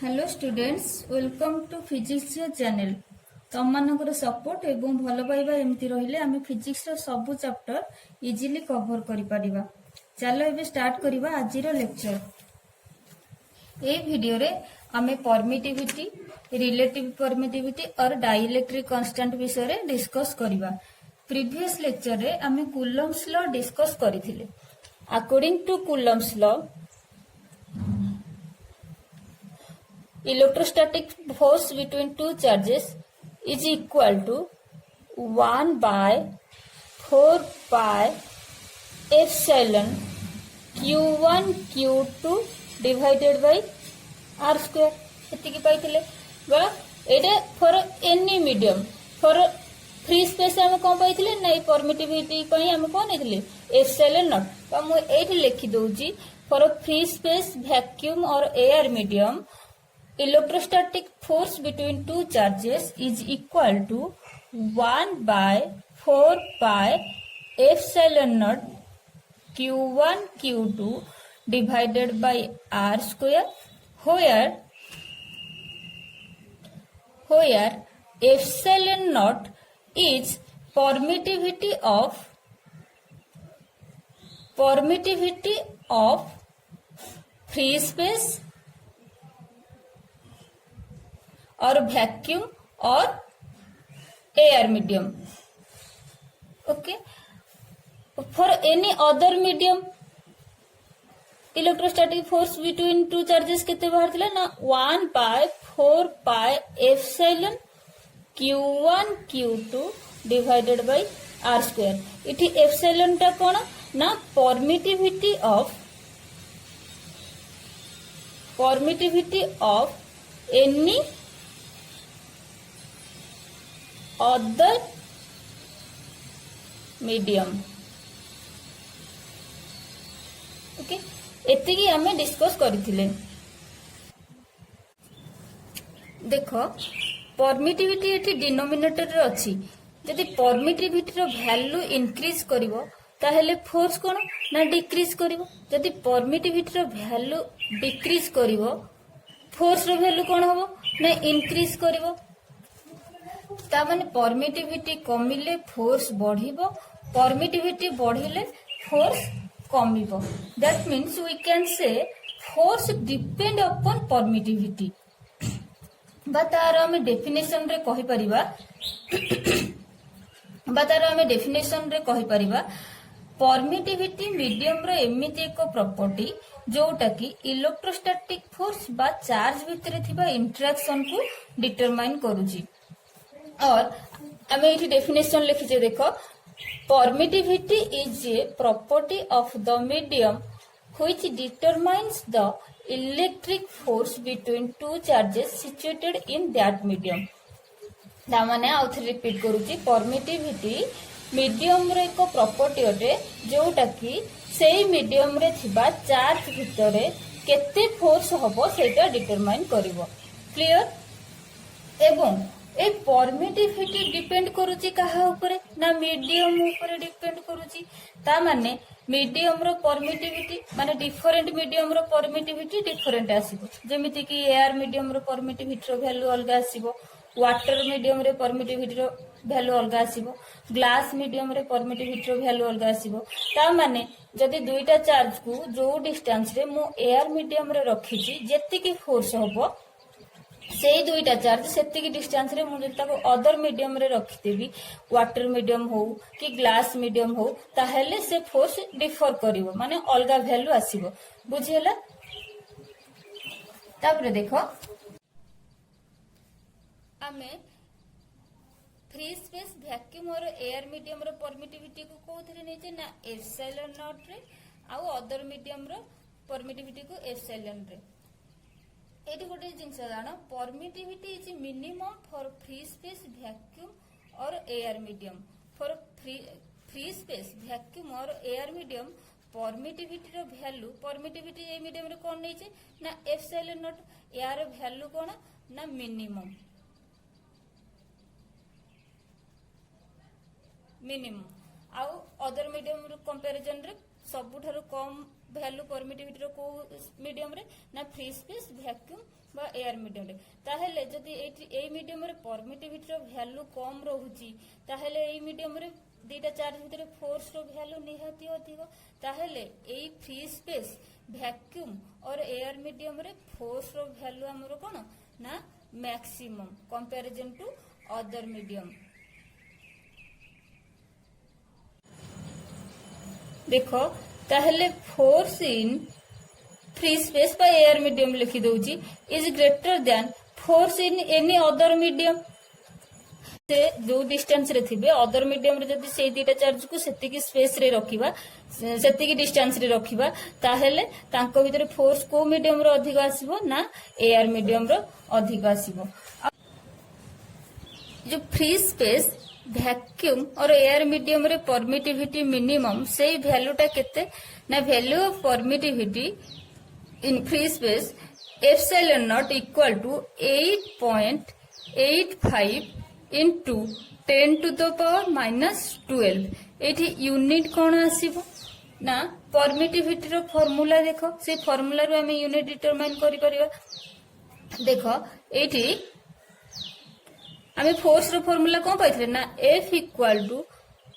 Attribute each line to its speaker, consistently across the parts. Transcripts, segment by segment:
Speaker 1: Hello students welcome to physics channel तुम मानकर support एवं भल पाइबा एमती रहिले आमे फिजिक्स रो सब चैप्टर इजीली कवर करि परिबा। चलो एबे स्टार्ट करिबा आज रो लेक्चर। ए वीडियो रे आमे परमिटिविटी, रिलेटिव परमिटिविटी और डाइलेक्ट्रिक कांस्टेंट विषय रे डिस्कस करिबा। प्रीवियस लेक्चर रे आमे कूलम्स लॉ डिस्कस करिथिले। According to Coulomb's law electrostatic force between two charges is equal to 1 by 4 pi epsilon q1 q2 divided by r square एतिकी पाइथिले बा एटा for any medium for free space हम कोन पाइथिले नै permittivity पई हम कोन नेथिले epsilon not बा मु एठी लिखि दोउची फॉर फ्री स्पेस वैक्यूम और air medium electrostatic force between two charges is equal to 1 by 4 pi epsilon naught q1 q2 divided by r square where epsilon naught is permittivity of free space और vacuum और air medium. Okay for any other medium electrostatic force between two charges केते बाहर थिला ना 1 by 4 pi epsilon q1 q2 divided by r square. इठी epsilon टा कोन ना permittivity of any other medium. Okay एतिकी हमें डिस्कस करथिले। देखो परमिटिविटी एठी डिनोमिनेटर रे अछि। जदि परमिटिविटी रो वैल्यू इंक्रीज करिवो ताहेले फोर्स कोन ना डिक्रीज करिवो। जदि परमिटिविटी रो वैल्यू डिक्रीज करिवो फोर्स रो वैल्यू कोन होबो ना इंक्रीज करिवो। ता माने परमिटिविटी कमिले फोर्स बढ़िबो, परमिटिविटी बढ़िले फोर्स कमिबो। That means we can say force depend upon permittivity. बा तार हम डेफिनेशन रे कहि परिबा परमिटिविटी मीडियम रो एमिति एक प्रॉपर्टी जोटा कि इलेक्ट्रोस्टैटिक फोर्स बा चार्ज भितरे थिबा इंटरेक्शन को डिटरमाइन करूची। और हमें ये डेफिनेशन लिखिए देखो permittivity is a property of the medium which determines the electric force between two charges situated in that medium. ता माने आउ थे रिपीट करूची परमिटिविटी मीडियम रे एक प्रॉपर्टी अटे जोटा कि सेही मीडियम रे थिबा चार्ज भितरे केते फोर्स हबो सेटा डिटरमाइन करिवो। क्लियर एवं ए परमिटिविटी डिपेंड करूची कहा ऊपर ना मीडियम ऊपर डिपेंड करूची। ता माने मीडियम रो परमिटिविटी माने डिफरेंट मीडियम रो परमिटिविटी डिफरेंट आसीबो। जेमिति कि एयर मीडियम रो परमिटिविटी रो वैल्यू अलगा आसीबो, वाटर मीडियम रे परमिटिविटी रो वैल्यू अलगा आसीबो, ग्लास मीडियम रे परमिटिविटी रो वैल्यू अलगा आसीबो। ता माने जदि दुईटा चार्ज को जो डिस्टेंस रे मु एयर मीडियम रे रखिची जेति की फोर्स होबो से दुईटा चार्ज सेतिकी डिस्टेंस रे मु जता अदर मीडियम रे रखितेबी वाटर मीडियम हो कि ग्लास मीडियम हो ताहेले से फोर्स डिफर करिवो माने अलगा वैल्यू आसीबो। बुझियला तापरे देखो आमे फ्री स्पेस वैक्यूम और एयर मीडियम रो परमिटिविटी को कोथरे नेचे ना एप्सिलॉन नॉट रे आउ अदर मीडियम रो परमिटिविटी को एप्सिलॉन रे। एटी गोटे जिनस जान permittivity is minimum for free space vacuum और air medium. For free space vacuum और एयर मीडियम परमिटिविटी रो वैल्यू परमिटिविटी ए मीडियम रे कोन नेचे ना एप्सिलॉन नॉट यार वैल्यू कोन ना मिनिमम आउ अदर मीडियम रो कंपैरिजन रे सबुठारु कम भैल्यू परमिटिविटी रो को मीडियम रे ना फ्री स्पेस वैक्यूम बा एयर मीडियम रे ताहेले जदी एई मीडियम रे परमिटिविटी रो वैल्यू कम रहउची ताहेले एई मीडियम रे दीटा चार्ज भितर फोर्स रो वैल्यू निहाती अधिक ताहेले एई फ्री स्पेस वैक्यूम और एयर मीडियम रे फोर्स रो वैल्यू हमरो कोन ना maximum comparison to other medium. देखो ताहले force in free space by air medium लिखि दउची is greater than force in any other medium से जो डिस्टेंस रे थिबे अदर मीडियम रे जदी से दीटा चार्ज को सेतिकी स्पेस रे रखिबा सेतिकी डिस्टेंस रे रखिबा ताहेले तांको भितर फोर्स को मीडियम रो अधिक आसीबो ना एयर मीडियम रो अधिक आसीबो। जो फ्री स्पेस वैक्यूम और एयर मीडियम रे परमिटिविटी मिनिमम से वैल्यू टा केते ना value of permittivity in free space epsilon naught equal to 8.85 into 10 to the power minus 12 एठी यूनिट कौन आसीबो ना परमिटिविटी रो फार्मूला देखो से फार्मूला रो हमें यूनिट डिटरमाइन करि परिबा। देखो एठी हमें फोर्स रो फार्मूला कौन पाइथिले ना F equal to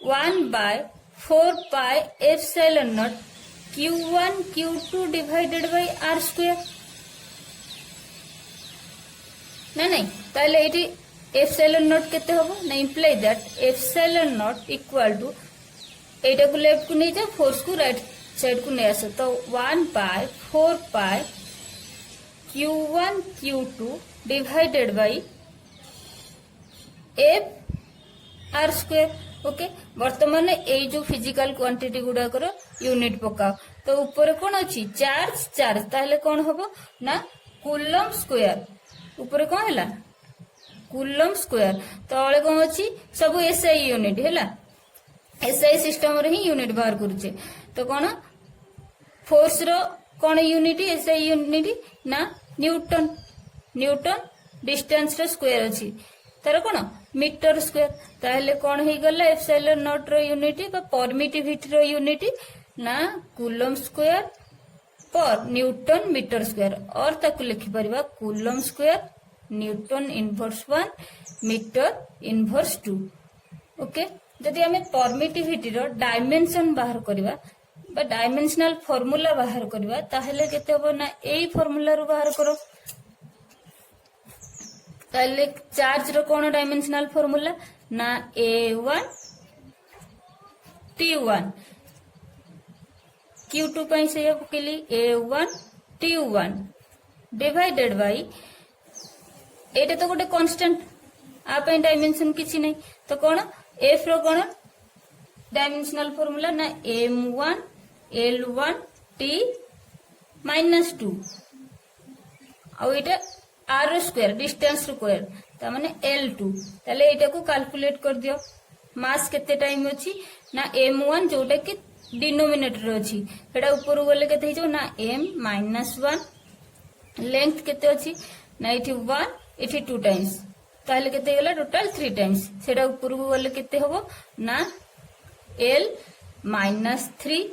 Speaker 1: 1/4 pi epsilon naught Q1 Q2 divided by R square ना नहीं ताले एठी एप्सिलॉन नॉट केते होबो ना imply that epsilon naught equal to एटा को लेफ्ट को नहीं जा फोर्स को राइट साइड को नहीं आसो तो 1/4 पाई Q1 Q2 divided bye F R square. Okay वर्तमान ए जो फिजिकल क्वांटिटी गुडा करो यूनिट पकाओ तो ऊपर कौन अच्छी चार्ज चार्ज ताहले कौन होबो ना कूलम स्क्वायर ऊपर कौन हैला कूलम स्क्वायर तले कौन अच्छी सब एसआई यूनिट हैला एसआई सिस्टम रे ही यूनिट बाहर करूचे तो कौन फोर्स रो कौन यूनिट एसआई यूनिट ना न्यूटन न्यूटन डिस्टेंस रो स्क्वायर अच्छी तार कौन मीटर स्क्वायर ताहले कौन ही गला एप्सिलॉन नॉट रो यूनिट बा परमिटिविटी रो यूनिट ना coulomb square per newton meter square or ताकू लिखि परिबा coulomb square newton inverse 1 meter inverse 2। Okay जदि हमें परमिटिविटी रो डायमेंशन बाहर करबा बा डायमेंशनल फार्मूला बाहर करबा ताहले केते होबो ना एई फार्मूला रो बाहर करो ताहले चार्ज रो कोन डायमेंशनल फार्मूला ना A1 T1 Q2 पई से पकेली A1 T1 डिवाइडेड बाय एटा तो गोटे कांस्टेंट आ पई डायमेंशन किछि नै तो कोन F रो कोन डायमेंशनल फार्मूला ना M1 L1 T -2 आ एटा R स्क्वायर डिस्टेंस स्क्वायर ता माने L2 ताले एटा को कैलकुलेट कर दियो मास केते टाइम अछि ना M1 जोटा कि डिनोमिनेटर अछि एटा ऊपर गले केते हिजो ना M -1 लेंथ केते अछि ना एठी 1 एठी 2 टाइम्स ताले केते गेला टोटल 3 टाइम्स सेटा ऊपर गले केते होबो ना L -3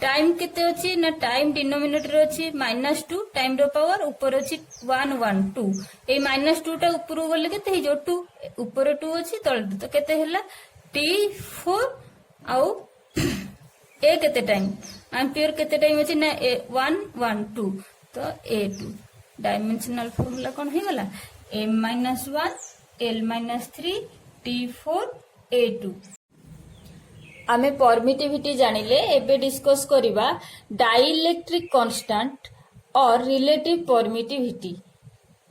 Speaker 1: टाइम केते अछि ना टाइम डिनोमिनेटर अछि -2 टाइम रो पावर ऊपर अछि 1 1 2 ए -2 टा ऊपर गले केते हिजो 2 ऊपर 2 अछि तळ तो केते हैला T4 आउ ए केते टाइम एम्पियर केते टाइम अछि ना 1 1 2 तो A2 डायमेंशनल फार्मूला कोन हे गला M-1 L-3 T4 A2। आमे परमिटिविटी जानिले एबे डिस्कस करिबा डाइलेक्ट्रिक कांस्टेंट और रिलेटिव परमिटिविटी।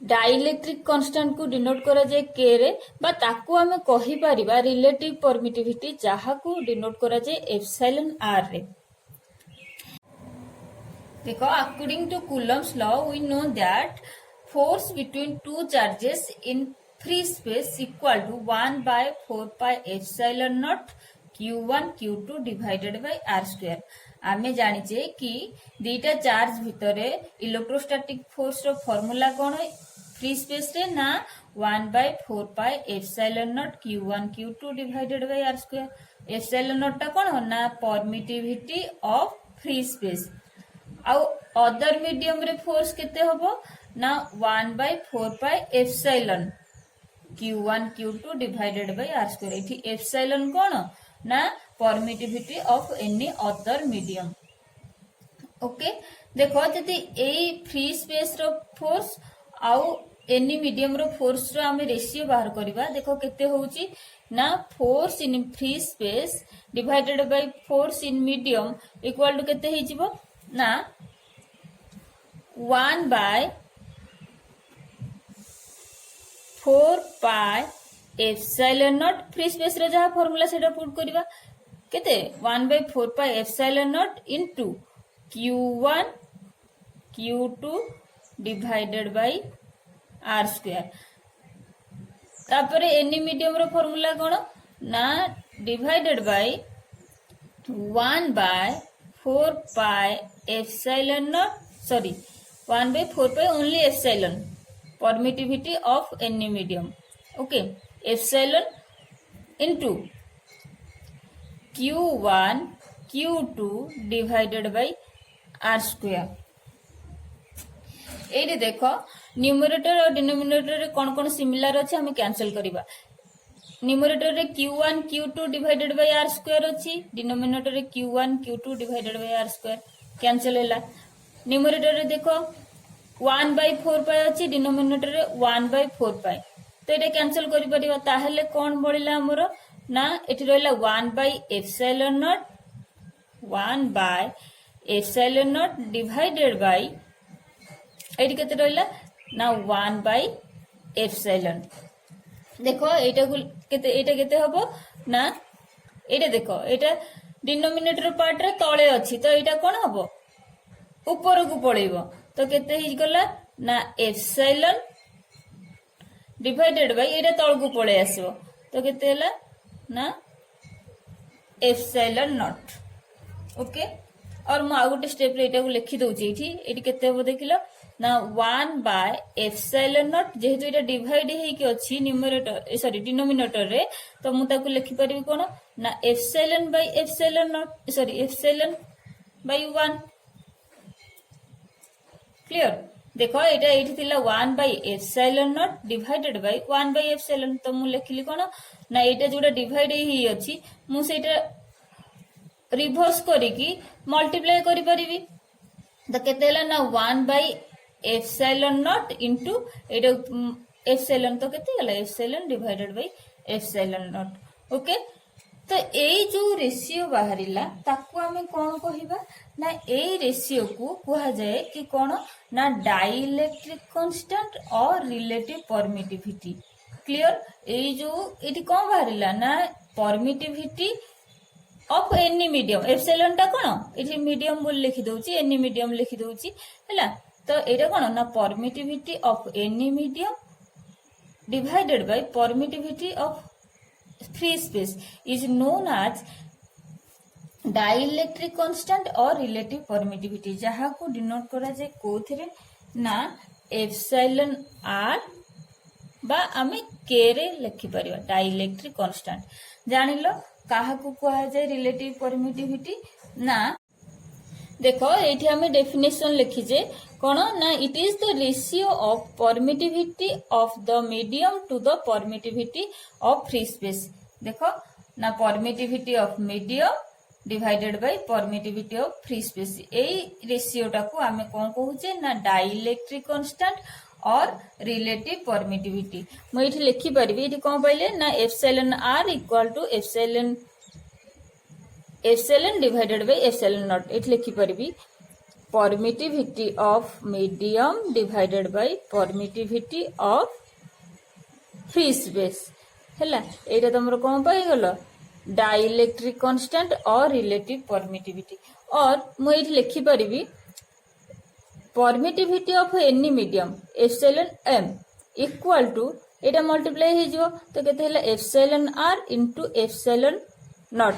Speaker 1: डाइलेक्ट्रिक कांस्टेंट को डिनोट करा जाय K रे बा ताकू आमे कहि परिबा रिलेटिव परमिटिविटी जहा को डिनोट करा जाय एप्सिलॉन R रे। देखो according to Coulomb's law we know that force between two charges in free space equal to 1/4 pi epsilon naught Q1 Q2 divided by R square। आमे जानिचे कि दीटा चार्ज भितरे electrostatic force रो formula कोन है free space रे ना 1/4 pi epsilon naught Q1 Q2 divided by R square। Epsilon not टा कोन हो ना permittivity of free space आउ अदर मीडियम रे फोर्स केते हबो ना 1/4 pi epsilon Q1 Q2 divided by r square. एठी एप्सिलॉन कोन ना permittivity of any other medium. Okay देखो जदि एई फ्री स्पेस रो फोर्स आउ एनी मीडियम रो फोर्स रो आमे रेशियो बाहर करबा। देखो केते होउची ना force in free space divided by force in medium equal to केते हे जिवो ना 1/4 pi epsilon not free space रे जहा फार्मूला सेटा पुट करबा केते 1/4 pi epsilon not into Q1 Q2 divided by r square. तापर एनी मीडियम रो फार्मूला कोन ना divided by 1/4 pi epsilon not sorry 1/4 pi only epsilon permittivity of any medium. Okay epsilon into Q1 Q2 divided by r square. एठी देखो numerator और denominator रे कोन कोन similar अछि हमें cancel करिबा। Numerator रे Q1 Q2 divided by r square अछि, denominator रे Q1 Q2 divided by r square cancel हैला। न्यूमरेटर रे देखो 1/4 पाई अछि, डिनोमिनेटर रे 1/4 पाई तो एटा कैंसिल करि परिबा। ताहेले कोन बळिला हमरो ना एठी रहला 1/एप्सिलॉन नॉट 1/एप्सिलॉन नॉट डिवाइडेड बाय एठी केते रहला ना 1/एप्सिलॉन। देखो एटा केते हबो ना एटा देखो एटा डिनोमिनेटर पार्ट रे तळे अछि तो एटा कोन हबो ऊपर को पळेबो तो केते हि गला ना एप्सिलॉन डिवाइडेड बाय एटा तळ को पळे आसीबो तो केते हला ना एप्सिलॉन नॉट। ओके और मु आ गोटे स्टेप रे एटा को लिखि दउची एठी केते हबो देखिलो ना 1/एप्सिलॉन नॉट जेहेतु एटा डिवाइड हे कि अछि न्यूमरेटर सॉरी डिनोमिनेटर रे तो मु ताको लिखि परिबी कोन ना epsilon bye epsilon not sorry epsilon bye 1। Clear देखो एटा एठी थिला 1/एप्सिलॉन नॉट डिवाइडेड बाय 1/एप्सिलॉन तो मु लिखिली कोन ना एटा जोडा डिवाइड हे अछि मु सेटा रिवर्स करी की मल्टीप्लाई करि परिबी तो केते हला ना 1/एप्सिलॉन नॉट इनटू एटा एप्सिलॉन तो केते हला epsilon divided by epsilon not. Okay तो एई जो रेशियो बाहरिला ताकू हमें कोन कहिबा ना एई रेशियो को कहा जाए कि कोन ना डाइलेक्ट्रिक कांस्टेंट और रिलेटिव परमिटिविटी। क्लियर एई जो एठी कोन बाहरिला ना permittivity of any medium epsilon टा कोन एठी मीडियम बोल लिखि दउची एनी मीडियम लिखि दउची हैला तो एटा कोन ना permittivity of any medium divided by permittivity of free space is known as dielectric constant और रिलेटिव परमिटिविटी जहा को डिनोट करा जाय कोथिरे ना एप्सिलॉन r बा आमे k रे लिखि परिबा डाइलेक्ट्रिक कांस्टेंट। जानिलो काहा को कहा जाय रिलेटिव परमिटिविटी ना देखो एठी हमें डेफिनेशन लिखि जे कोन ना it is the ratio of permittivity of the medium to the permittivity of free space. देखो ना permittivity of medium divided by permittivity of free space एई रेशियो टा को हमें कोन कहूचे ना डाइलेक्ट्रिक कांस्टेंट और रिलेटिव परमिटिविटी। मु एठी लिखि परबी एठी कोन पाइले ना epsilon r equal to epsilon divided by epsilon naught एठी लिखि परबी permittivity of medium divided by permittivity of free space हैला एटा तमरो कोन पाइ गलो डाइलेक्ट्रिक कांस्टेंट और रिलेटिव परमिटिविटी। और मु एठी लिखि परबी permittivity of any medium epsilon m equal to एटा मल्टीप्लाई हे जो तो केते हला epsilon r into epsilon naught.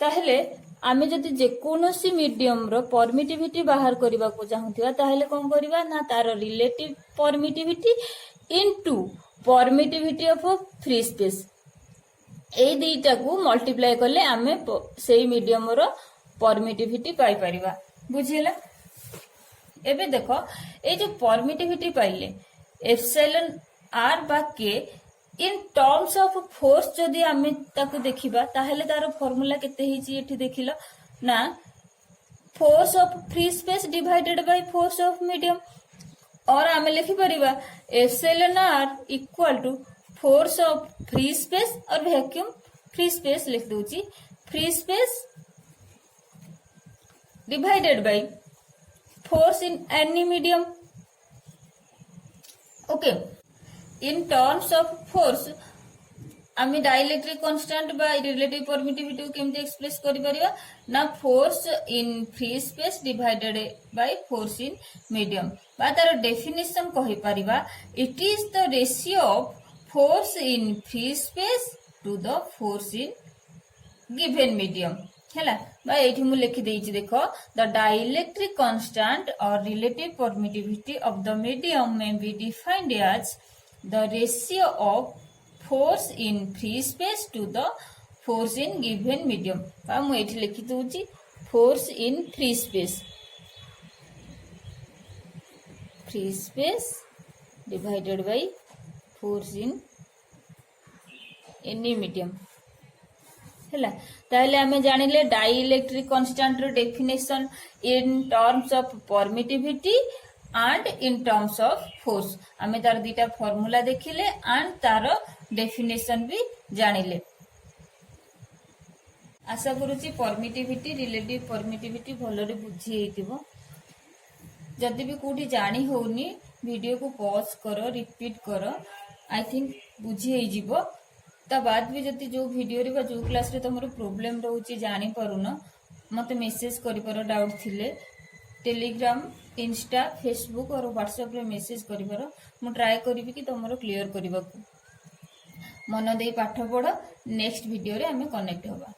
Speaker 1: ताहले आमे जदि जे कोनोसी मीडियम रो परमिटिविटी बाहर करबा को चाहूतिबा ताहले कोन करबा ना तार relative permittivity into permittivity of free space ए दुईटा को मल्टीप्लाई करले आमे सेही मीडियम रो परमिटिविटी पाई परिबा। बुझिला एबे देखो ए जो परमिटिविटी पाइले एप्सिलॉन आर बा के इन टर्म्स ऑफ फोर्स जदि आमे ताको देखिबा ताहेले तार फार्मूला केते हिची एठी देखिलो ना force of free space divided by force of medium or आमे लिखि परिबा epsilon r equal to force of free space or vacuum free space लिख दोची free space divided by force in any medium. Okay, in terms of force आमी dielectric constant बा relative permittivity को केमते express करि परिबा ना force in free space divided by force in medium बा तार डेफिनेशन कहि परिबा it is the ratio of force in free space to the force in given medium हैला बा एठी मु लिखि देइछि देखो द डाइलेक्ट्रिक कांस्टेंट और relative permittivity of the medium may be defined as the ratio of force in free space to the force in given medium बा मु एठी लिखि दोछि force in free space divided by force in any medium हैला ताहले हमें जानिले dielectric constant रो definition in terms of permittivity and in terms of force हमें तार दुटा फार्मूला देखिले एंड तार डेफिनेशन भी जानिले आशा करूची परमिटिविटी रिलेटिव परमिटिविटी भलरे बुझी हेतिबो जदि भी कोठी जानी होउनी वीडियो को पॉज करो रिपीट करो आई थिंक बुझी हे जिवो ता बाद भी जति जो वीडियो रे बा जो क्लास रे तमरो प्रॉब्लम रहउची जानि पारुन मते मेसेज करि पारो डाउट थिले टेलीग्राम इंस्टा फेसबुक और व्हाट्सएप रे मेसेज करि पारो मु ट्राई करिवि कि तमरो क्लियर करिबाकू मन देई पाठ पढ नेक्स्ट वीडियो रे हमें कनेक्ट होबा।